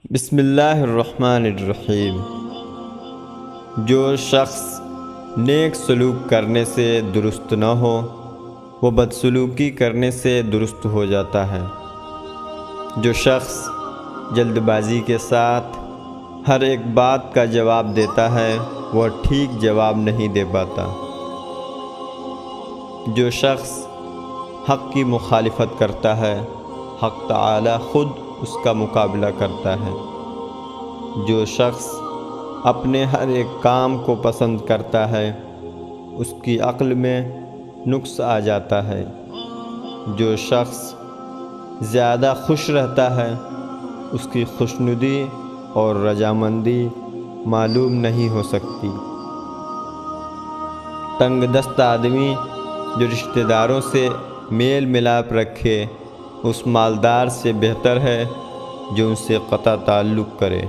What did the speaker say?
بسم اللہ الرحمن الرحیم۔ جو شخص نیک سلوک کرنے سے درست نہ ہو وہ بدسلوکی کرنے سے درست ہو جاتا ہے۔ جو شخص جلد بازی کے ساتھ ہر ایک بات کا جواب دیتا ہے وہ ٹھیک جواب نہیں دے پاتا۔ جو شخص حق کی مخالفت کرتا ہے حق تعالی خود اس کا مقابلہ کرتا ہے۔ جو شخص اپنے ہر ایک کام کو پسند کرتا ہے اس کی عقل میں نقص آ جاتا ہے۔ جو شخص زیادہ خوش رہتا ہے اس کی خوشنودی اور رضامندی معلوم نہیں ہو سکتی۔ تنگ دست آدمی جو رشتہ داروں سے میل ملاپ رکھے اس مالدار سے بہتر ہے جو ان سے قطع تعلق کرے۔